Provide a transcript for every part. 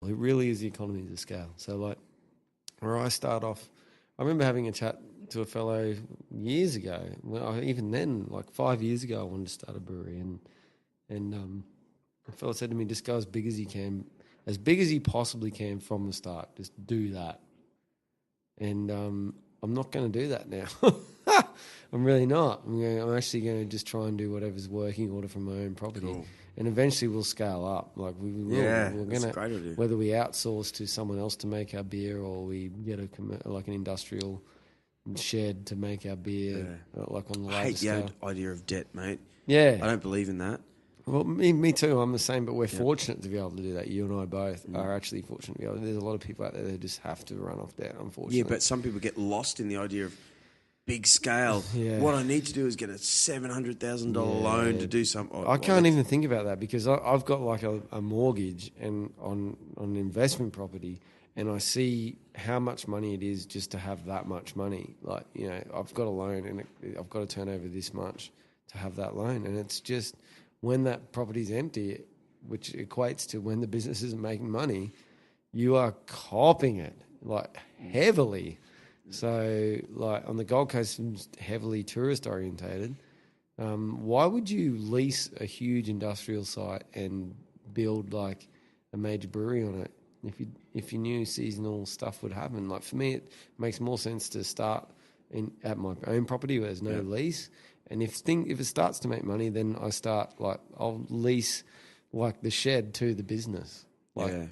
It really is the economies of scale. So, like, where I start off, I remember having a chat to a fellow years ago. Even then, like 5 years ago, I wanted to start a brewery, and a fellow said to me, "Just go as big as you can, as big as you possibly can from the start. Just do that." And I'm not going to do that now. I'm really not. I'm actually going to just try and do whatever's working, order from my own property. Cool. And eventually we'll scale up. Like we will. Yeah, We're that's gonna, a great idea. whether we outsource to someone else to make our beer, or we get like an industrial shed to make our beer, like on the I larger hate scale. the idea of debt, mate. Yeah, I don't believe in that. well, me too. I'm the same, but we're fortunate to be able to do that. You and I both are actually fortunate to be able to. There's a lot of people out there that just have to run off debt, unfortunately. Yeah, but some people get lost in the idea of big scale. Yeah. What I need to do is get a $700,000 loan to do something. I can't even think about that because I've got like a mortgage and on an investment property, and I see how much money it is just to have that much money. Like, you know, I've got a loan and I've got to turn over this much to have that loan, and it's just when that property's empty, which equates to when the business isn't making money, you are copping it like heavily. So, like on the Gold Coast, it's heavily tourist orientated. Why would you lease a huge industrial site and build like a major brewery on it if you knew seasonal stuff would happen? Like for me, it makes more sense to start at my own property where there's no lease. And if it starts to make money, then I'll lease like the shed to the business, and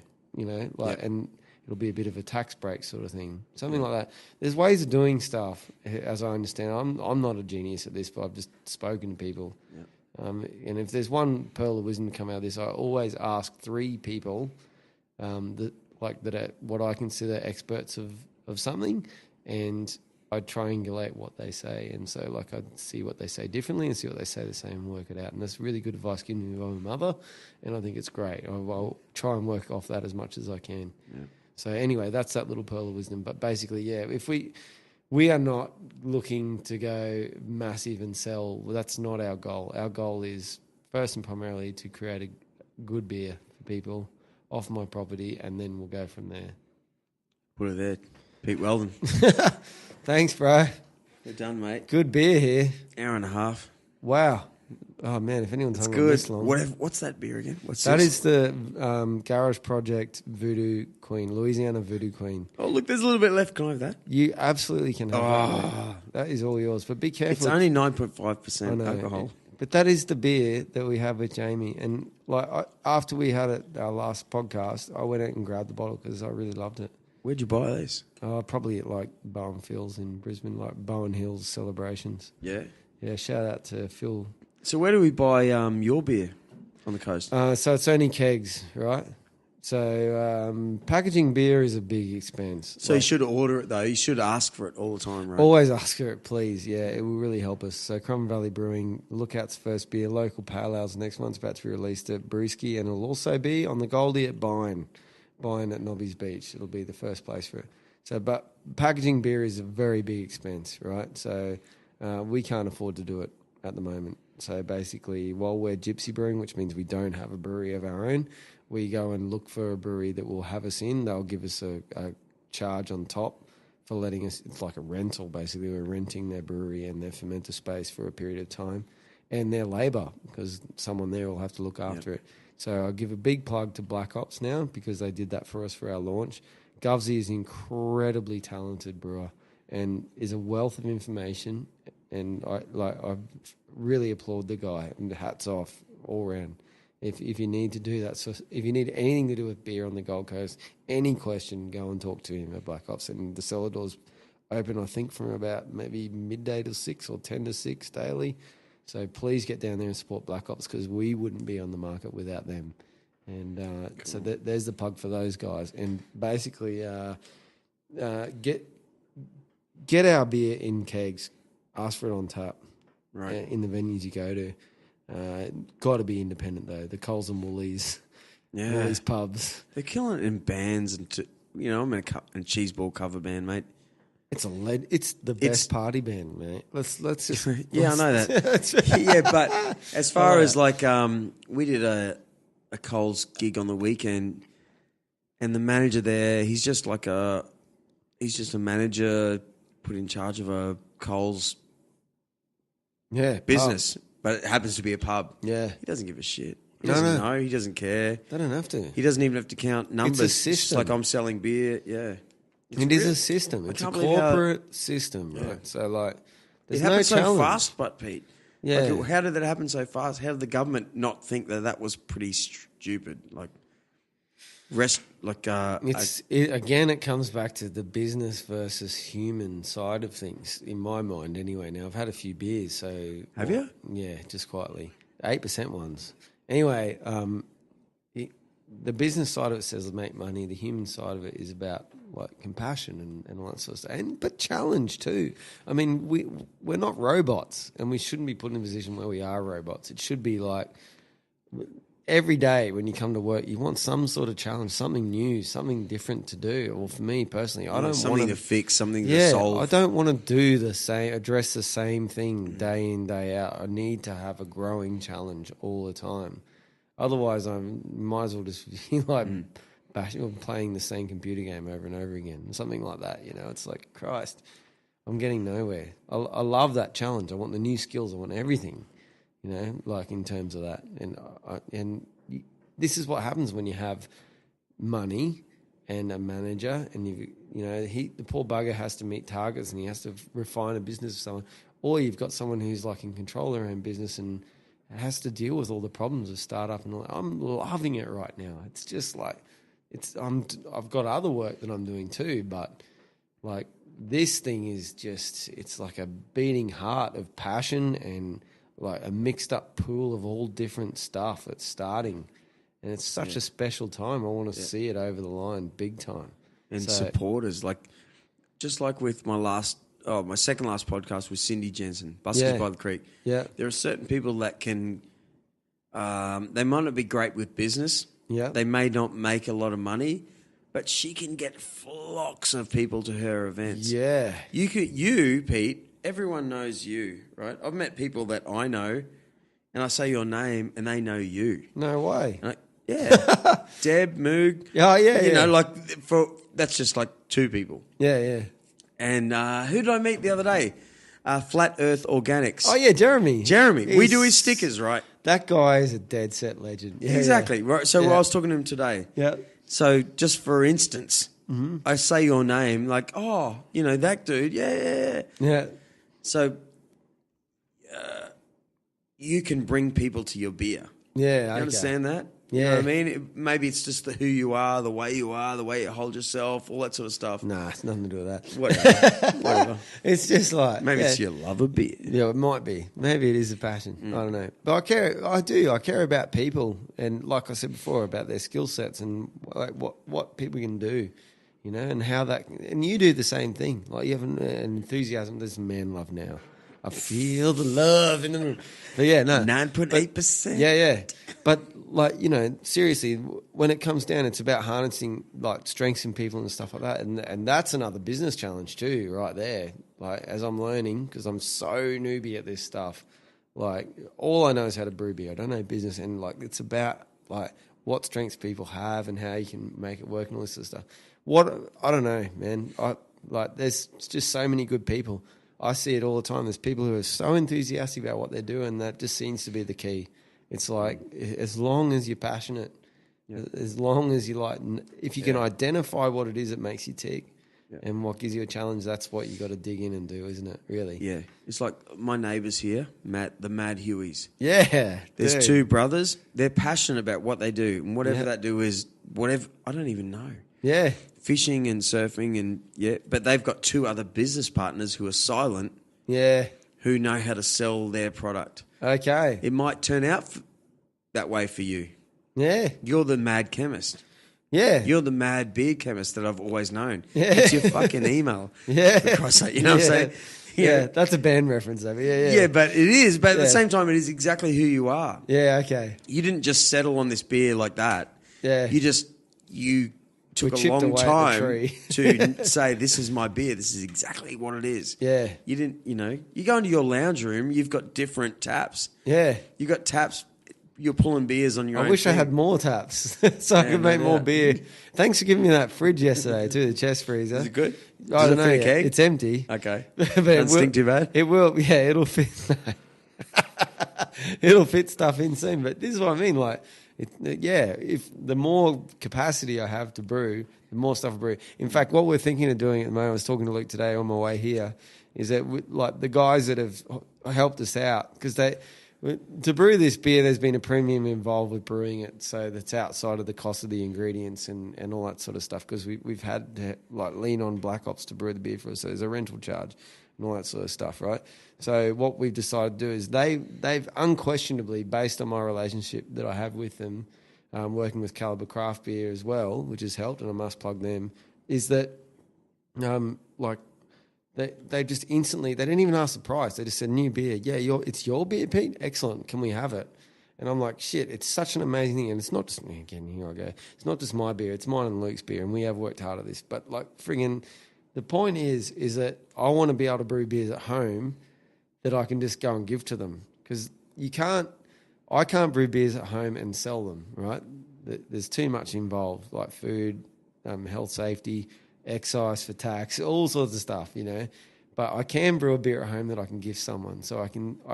it'll be a bit of a tax break sort of thing, something like that. There's ways of doing stuff, as I understand. I'm not a genius at this, but I've just spoken to people. And if there's one pearl of wisdom to come out of this, I always ask 3 people that are what I consider experts of something, and I triangulate what they say. And so like I see what they say differently and see what they say the same and work it out. And that's really good advice given me by my mother, and I think it's great. I'll try and work off that as much as I can. Yeah. So anyway, that's that little pearl of wisdom. But basically, yeah, if we are not looking to go massive and sell. That's not our goal. Our goal is first and primarily to create a good beer for people off my property, and then we'll go from there. Put it there, Pete Wheldon. Thanks, bro. We're done, mate. Good beer here. Hour and a half. Wow. Oh, man, if anyone's hung on good. this long. What's that beer again? That is the Garage Project Voodoo Queen, Louisiana Voodoo Queen. Oh, look, there's a little bit left. Can I have that? You absolutely can have that. That is all yours. But be careful. It's only 9.5% alcohol. But that is the beer that we have with Jamie. And like after we had it, our last podcast, I went out and grabbed the bottle because I really loved it. Where'd you buy these? Probably at like Bowen Fields in Brisbane, like Bowen Hills Celebrations. Yeah. Yeah, shout out to Phil. So where do we buy your beer on the coast? So it's only kegs, right? So packaging beer is a big expense. So you should order it, though. You should ask for it all the time, right? Always ask for it, please. Yeah, it will really help us. So Currumbin Valley Brewing, Lookout's first beer, local pale ales. Next one's about to be released at Brewski, and it'll also be on the Goldie at Bine at Nobby's Beach. It'll be the first place for it. So, but packaging beer is a very big expense, right? So we can't afford to do it at the moment. So basically, while we're gypsy brewing, which means we don't have a brewery of our own, we go and look for a brewery that will have us in. They'll give us a charge on top for letting us. It's like a rental, basically. We're renting their brewery and their fermenter space for a period of time, and their labour, because someone there will have to look after it. So I'll give a big plug to Black Ops now, because they did that for us for our launch. Govsy is an incredibly talented brewer and is a wealth of information, and I really applaud the guy, and hats off all round. If you need to do that, so if you need anything to do with beer on the Gold Coast, any question, go and talk to him at Black Ops. And the cellar doors open, I think, from about maybe midday to 6 or 10 to 6 daily. So please get down there and support Black Ops, because we wouldn't be on the market without them. And cool. So there's the plug for those guys. And basically, get our beer in kegs. Ask for it on tap. Right. In the venues you go to. Got to be independent though. The Coles and Woolies, Woolies pubs. They're killing it in bands, and I'm in a cheeseball cover band, mate. It's the best party band, mate. Let's just I know that. Yeah, but as far as like we did a Coles gig on the weekend, And the manager there, he's just a manager put in charge of a Coles business, but it happens to be a pub. Yeah. He doesn't give a shit. He doesn't know. He doesn't care. They don't have to. He doesn't even have to count numbers. It's a system. It's just like I'm selling beer. Yeah. It is a system. It's a corporate system, right? Yeah. So, like, there's no challenge. It happened so fast, but Pete. Yeah. Like, how did that happen so fast? How did the government not think that was pretty stupid? Like, again, it comes back to the business versus human side of things, in my mind anyway. Now, I've had a few beers, so... Have you? Yeah, just quietly. 8% ones. Anyway, the business side of it says make money. The human side of it is about like compassion and all that sort of stuff. But challenge too. I mean, we're not robots, and we shouldn't be put in a position where we are robots. It should be like every day when you come to work, you want some sort of challenge, something new, something different to do. Or for me personally, I don't want something to fix, something to solve. I don't want to address the same thing day in, day out. I need to have a growing challenge all the time. Otherwise, I might as well just be like playing the same computer game over and over again, something like that. You know, it's like, Christ, I'm getting nowhere. I love that challenge. I want the new skills. I want everything. You know, like in terms of that, and this is what happens when you have money and a manager, and the poor bugger has to meet targets and he has to refine a business for someone, or you've got someone who's like in control of their own business and has to deal with all the problems of startup and all that. I'm loving it right now. It's just like I've got other work that I'm doing too, but like this thing is just, it's like a beating heart of passion and like a mixed up pool of all different stuff that's starting. And it's such a special time. I want to see it over the line big time. And supporters, just like with my second last podcast with Cindy Jensen, Buskers by the Creek. Yeah. There are certain people that can, they might not be great with business. Yeah. They may not make a lot of money, but she can get flocks of people to her events. Yeah. You, Pete, everyone knows you, right? I've met people that I know, and I say your name, and they know you. No way. Deb, Moog. Oh, yeah, You know, that's just like two people. Yeah, yeah. And who did I meet the other day? Flat Earth Organics. Oh, yeah, Jeremy. We do his stickers, right? That guy is a dead set legend. Yeah, exactly. Yeah. Right. So I was talking to him today. Yeah. So just for instance, I say your name, like, oh, that dude. Yeah. Yeah. So you can bring people to your beer. Yeah. You understand that? Yeah. You know what I mean? Maybe it's just who you are, the way you hold yourself, all that sort of stuff. Nah, it's nothing to do with that. Whatever. It's just like... Maybe it's your love of beer. Yeah, it might be. Maybe it is a passion. I don't know. But I care about people, and like I said before, about their skill sets and like what people can do, and how that... And you do the same thing. Like you have an enthusiasm. There's man love now. I feel the love in the room. But yeah, no. 9.8%. Yeah. But seriously, when it comes down, it's about harnessing like strengths in people and stuff like that. And that's another business challenge too, right there. Like as I'm learning, because I'm so newbie at this stuff, like all I know is how to brew beer. I don't know business, and like it's about like what strengths people have and how you can make it work and all this sort of stuff. I don't know, man. There's just so many good people. I see it all the time. There's people who are so enthusiastic about what they're doing. That just seems to be the key. It's like, as long as you're passionate, as long as you if you can identify what it is that makes you tick and what gives you a challenge, that's what you got to dig in and do, isn't it? Really? Yeah. It's like my neighbours here, the Mad Hueys. Yeah. There's two brothers. They're passionate about what they do. And whatever that do is whatever, I don't even know. Yeah. Fishing and surfing but they've got two other business partners who are silent. Yeah. Who know how to sell their product. Okay. It might turn out that way for you. Yeah. You're the mad chemist. Yeah. You're the mad beer chemist that I've always known. Yeah. It's your fucking email. Yeah. For Christ's sake, you know what I'm saying? Yeah, that's a band reference over. Yeah. Yeah, but it is. But at the same time, it is exactly who you are. Yeah, okay. You didn't just settle on this beer like that. Yeah. You took a long time to say, this is my beer. This is exactly what it is. Yeah. You didn't, you go into your lounge room, you've got different taps. Yeah. You've got taps you're pulling beers on your own. I wish I thing. had more taps so I could make more beer. Thanks for giving me that fridge yesterday too, the chest freezer. Is it good? I don't Does it know. fit a keg? It's empty. Okay. But Doesn't stink too bad? It will. Yeah, it'll fit. It'll fit stuff in soon. But this is what I mean. Like, if the more capacity I have to brew, the more stuff I brew. In fact, what we're thinking of doing at the moment, I was talking to Luke today on my way here, is that like the guys that have helped us out, because to brew this beer, there's been a premium involved with brewing it, so that's outside of the cost of the ingredients and all that sort of stuff. Because we've had to like lean on Black Ops to brew the beer for us, so there's a rental charge and all that sort of stuff, right? So what we've decided to do is they've unquestionably, based on my relationship that I have with them, working with Calibre Craft Beer as well, which has helped, and I must plug them, is that like. They just instantly, they didn't even ask the price. They just said, new beer. Yeah, it's your beer, Pete? Excellent. Can we have it? And I'm like, shit, it's such an amazing thing. And it's not just, again, here I go. It's not just my beer. It's mine and Luke's beer. And we have worked hard at this. But like friggin', the point is that I want to be able to brew beers at home that I can just go and give to them. Because I can't brew beers at home and sell them, right? There's too much involved, like food, health, safety, excise for tax, all sorts of stuff, you know. But I can brew a beer at home that I can give someone. So I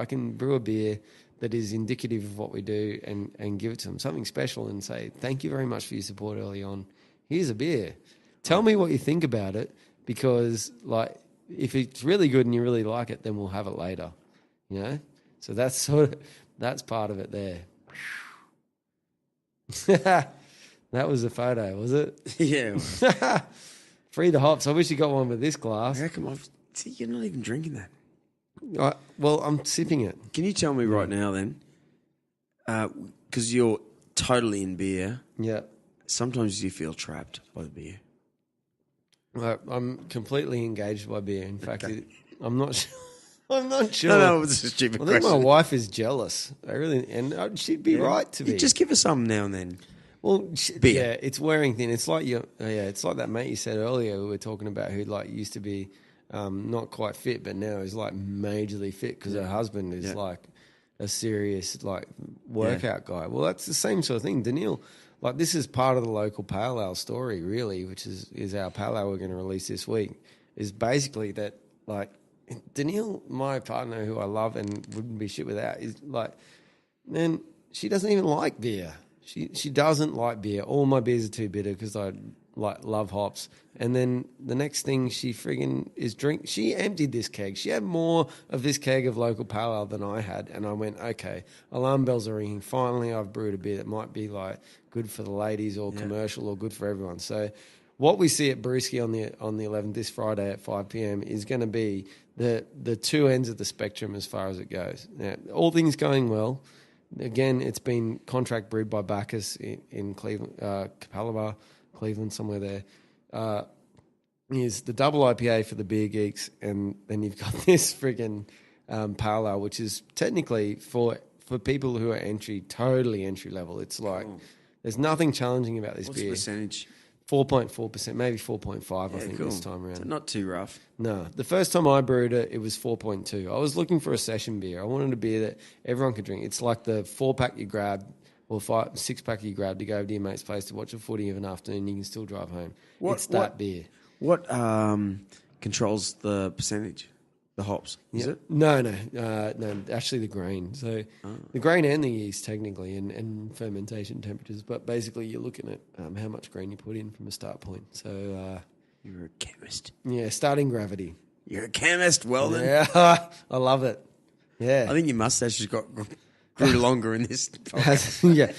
can brew a beer that is indicative of what we do and give it to them, something special, and say, thank you very much for your support early on. Here's a beer. Tell me what you think about it, because like if it's really good and you really like it, then we'll have it later, you know. So that's part of it there. That was a photo, was it? Yeah. Free the hops. I wish you got one with this glass. How come see, you're not even drinking that. Well, I'm sipping it. Can you tell me right now then, because you're totally in beer, Yeah. sometimes you feel trapped by the beer. I'm completely engaged by beer. In fact, I'm not sure. I'm not sure. No, it was a stupid I question. think my wife is jealous. And she'd be right to be. Just give us some now and then. Well, beer. yeah, it's wearing thin. It's like it's like that mate you said earlier. We were talking about who like used to be not quite fit, but now is like majorly fit because her husband is like a serious like workout guy. Well, that's the same sort of thing. Daniil, like this is part of the local pale ale story, really, which is our pale ale we're going to release this week. Is basically that like Daniil, my partner, who I love and wouldn't be shit without, is like, man, she doesn't even like beer. She doesn't like beer. All my beers are too bitter because I love hops. And then the next thing she friggin' is drink. She emptied this keg. She had more of this keg of local pale ale than I had. And I went, okay, alarm bells are ringing. Finally, I've brewed a beer that might be like good for the ladies or commercial or good for everyone. So what we see at Brewski on the 11th this Friday at 5 p.m. is going to be the two ends of the spectrum as far as it goes. Now, all things going well. Again, it's been contract brewed by Bacchus in Cleveland, Capalaba, Cleveland, somewhere there. Is the double IPA for the beer geeks, and then you've got this friggin' pale ale, which is technically for people who are totally entry level. It's like there's nothing challenging about this beer. What's the percentage? 4.4%, maybe 4.5, I think, cool. this time around. So not too rough. No. The first time I brewed it, it was 4.2. I was looking for a session beer. I wanted a beer that everyone could drink. It's like the 4-pack you grab or 6-pack you grab to go over to your mate's place to watch a footy of an afternoon. You can still drive home. It's that beer. What controls the percentage? The hops, is it? No, actually the grain. So the grain and the yeast technically and fermentation temperatures, but basically you're looking at how much grain you put in from a start point. So you're a chemist. Yeah, starting gravity. You're a chemist, Wheldon. Yeah, I love it. Yeah. I think your mustache has grew longer in this podcast. Yeah.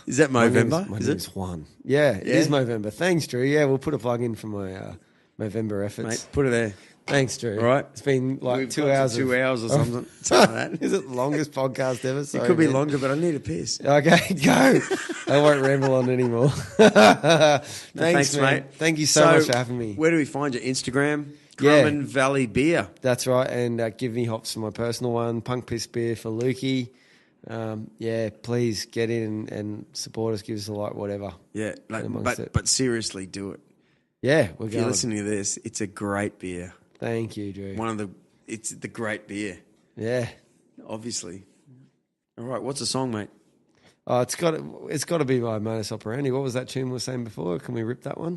Is that Movember? My name's Juan. Yeah, it is Movember. Thanks, Drew. Yeah, we'll put a plug in for my Movember efforts. Mate, put it there. Thanks, Drew. All right. It's been like We've 2 got hours. 2 hours or something. Something like that. Is it the longest podcast ever? Sorry, it could be longer, but I need a piss. Okay, go. I won't ramble on anymore. Thanks, mate. Thank you so much for having me. Where do we find you? Instagram? Currumbin Valley Beer. That's right. And Give Me Hops for my personal one. Punk Piss Beer for Lukey. Please get in and support us. Give us a like, whatever. Yeah, but seriously, do it. Yeah, we're if going. you're listening to this, it's a great beer. Thank you, Drew. It's the great beer. Yeah. Obviously. All right, what's the song, mate? It's got to be my modus operandi. What was that tune we were saying before? Can we rip that one?